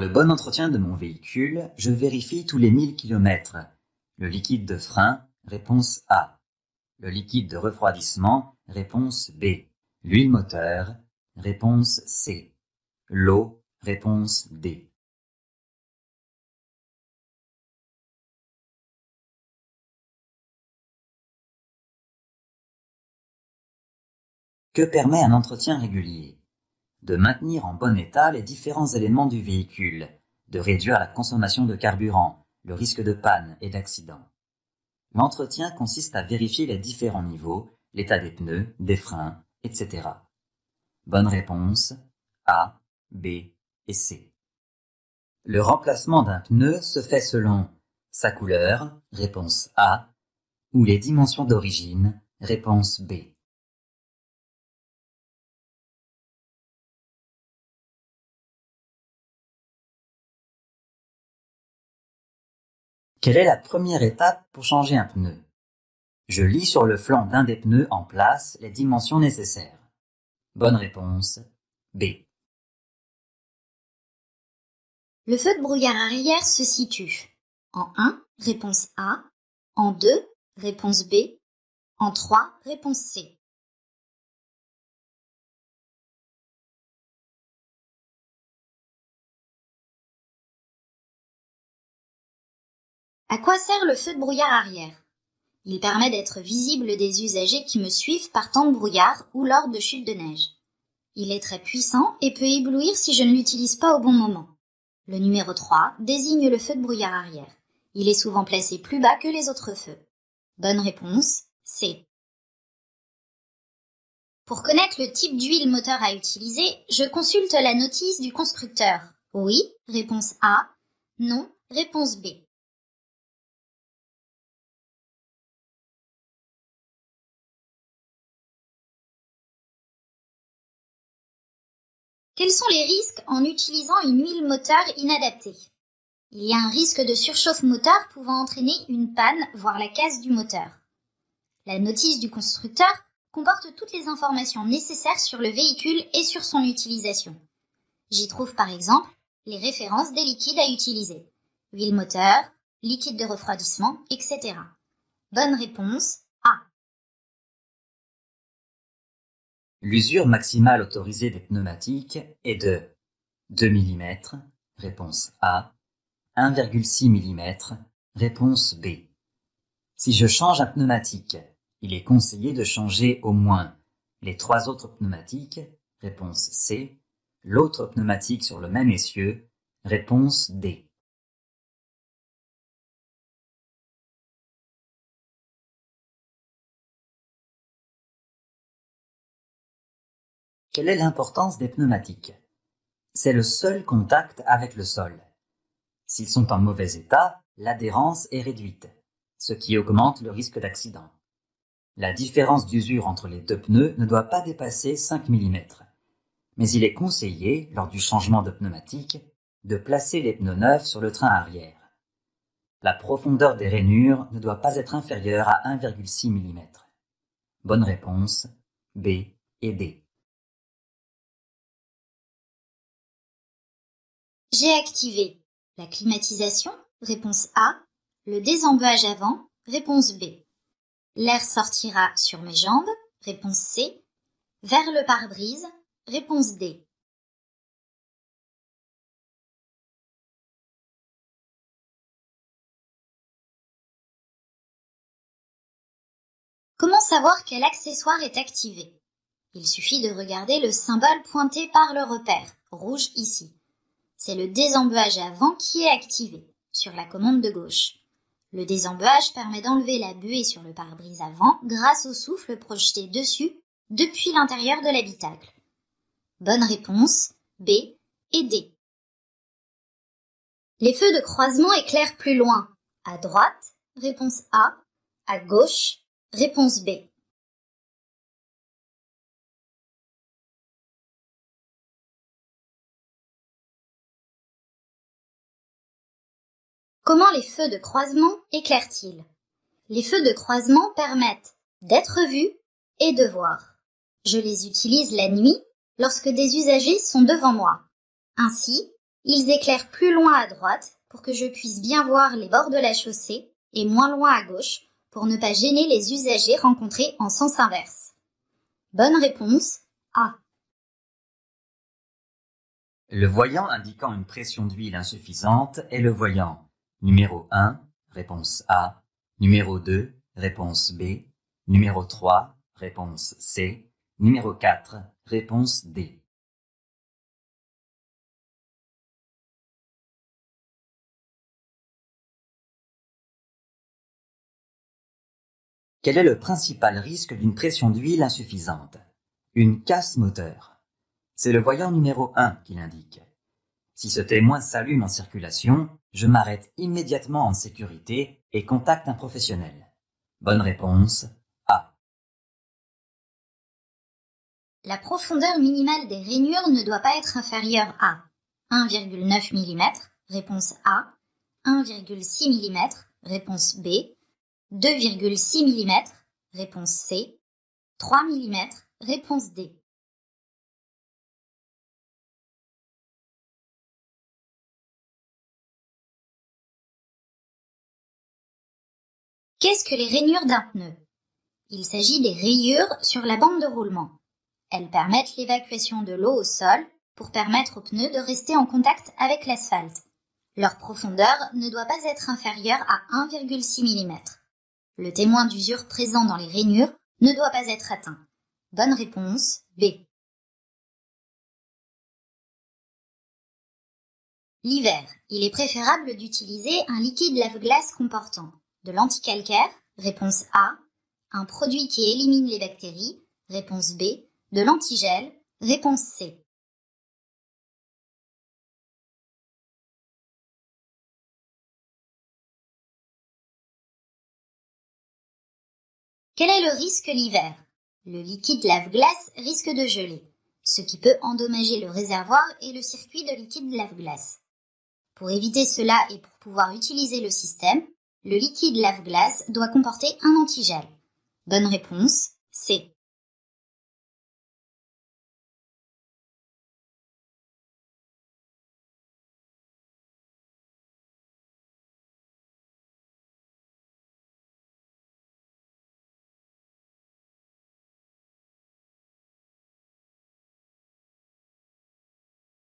Pour le bon entretien de mon véhicule, je vérifie tous les 1000 km. Le liquide de frein, réponse A. Le liquide de refroidissement, réponse B. L'huile moteur, réponse C. L'eau, réponse D. Que permet un entretien régulier? De maintenir en bon état les différents éléments du véhicule, de réduire la consommation de carburant, le risque de panne et d'accident. L'entretien consiste à vérifier les différents niveaux, l'état des pneus, des freins, etc. Bonne réponse A, B et C. Le remplacement d'un pneu se fait selon sa couleur, réponse A, ou les dimensions d'origine, réponse B. Quelle est la première étape pour changer un pneu? Je lis sur le flanc d'un des pneus en place les dimensions nécessaires. Bonne réponse B. Le feu de brouillard arrière se situe en 1, réponse A, en 2, réponse B, en 3, réponse C. À quoi sert le feu de brouillard arrière? Il permet d'être visible des usagers qui me suivent par temps de brouillard ou lors de chutes de neige. Il est très puissant et peut éblouir si je ne l'utilise pas au bon moment. Le numéro 3 désigne le feu de brouillard arrière. Il est souvent placé plus bas que les autres feux. Bonne réponse, C. Pour connaître le type d'huile moteur à utiliser, je consulte la notice du constructeur. Oui, réponse A. Non, réponse B. Quels sont les risques en utilisant une huile moteur inadaptée? Il y a un risque de surchauffe moteur pouvant entraîner une panne, voire la casse du moteur. La notice du constructeur comporte toutes les informations nécessaires sur le véhicule et sur son utilisation. J'y trouve par exemple les références des liquides à utiliser. Huile moteur, liquide de refroidissement, etc. Bonne réponse A. L'usure maximale autorisée des pneumatiques est de 2 mm, réponse A, 1,6 mm, réponse B. Si je change un pneumatique, il est conseillé de changer au moins les 3 autres pneumatiques, réponse C, l'autre pneumatique sur le même essieu, réponse D. Quelle est l'importance des pneumatiques? C'est le seul contact avec le sol. S'ils sont en mauvais état, l'adhérence est réduite, ce qui augmente le risque d'accident. La différence d'usure entre les deux pneus ne doit pas dépasser 5 mm, mais il est conseillé, lors du changement de pneumatique, de placer les pneus neufs sur le train arrière. La profondeur des rainures ne doit pas être inférieure à 1,6 mm. Bonne réponse, B et D. J'ai activé la climatisation, réponse A, le désembeuage avant, réponse B. L'air sortira sur mes jambes, réponse C, vers le pare-brise, réponse D. Comment savoir quel accessoire est activé? Il suffit de regarder le symbole pointé par le repère, rouge ici. C'est le désembeuage avant qui est activé, sur la commande de gauche. Le désembeuage permet d'enlever la buée sur le pare-brise avant grâce au souffle projeté dessus depuis l'intérieur de l'habitacle. Bonne réponse, B et D. Les feux de croisement éclairent plus loin. À droite, réponse A. À gauche, réponse B. Comment les feux de croisement éclairent-ils? Les feux de croisement permettent d'être vus et de voir. Je les utilise la nuit lorsque des usagers sont devant moi. Ainsi, Ils éclairent plus loin à droite pour que je puisse bien voir les bords de la chaussée et moins loin à gauche pour ne pas gêner les usagers rencontrés en sens inverse. Bonne réponse A. Le voyant indiquant une pression d'huile insuffisante est le voyant numéro 1, réponse A, numéro 2, réponse B, numéro 3, réponse C, numéro 4, réponse D. Quel est le principal risque d'une pression d'huile insuffisante? Une casse moteur. C'est le voyant numéro 1 qui l'indique. Si ce témoin s'allume en circulation, je m'arrête immédiatement en sécurité et contacte un professionnel. Bonne réponse A. La profondeur minimale des rainures ne doit pas être inférieure à 1,9 mm, réponse A, 1,6 mm, réponse B, 2,6 mm, réponse C, 3 mm, réponse D. Qu'est-ce que les rainures d'un pneu? Il s'agit des rayures sur la bande de roulement. Elles permettent l'évacuation de l'eau au sol pour permettre aux pneus de rester en contact avec l'asphalte. Leur profondeur ne doit pas être inférieure à 1,6 mm. Le témoin d'usure présent dans les rainures ne doit pas être atteint. Bonne réponse B. L'hiver, il est préférable d'utiliser un liquide lave-glace comportant de l'anticalcaire, réponse A, un produit qui élimine les bactéries, réponse B, de l'antigel, réponse C. Quel est le risque l'hiver? Le liquide lave-glace risque de geler, ce qui peut endommager le réservoir et le circuit de liquide lave-glace. Pour éviter cela et pour pouvoir utiliser le système, le liquide lave-glace doit comporter un antigel. Bonne réponse, C.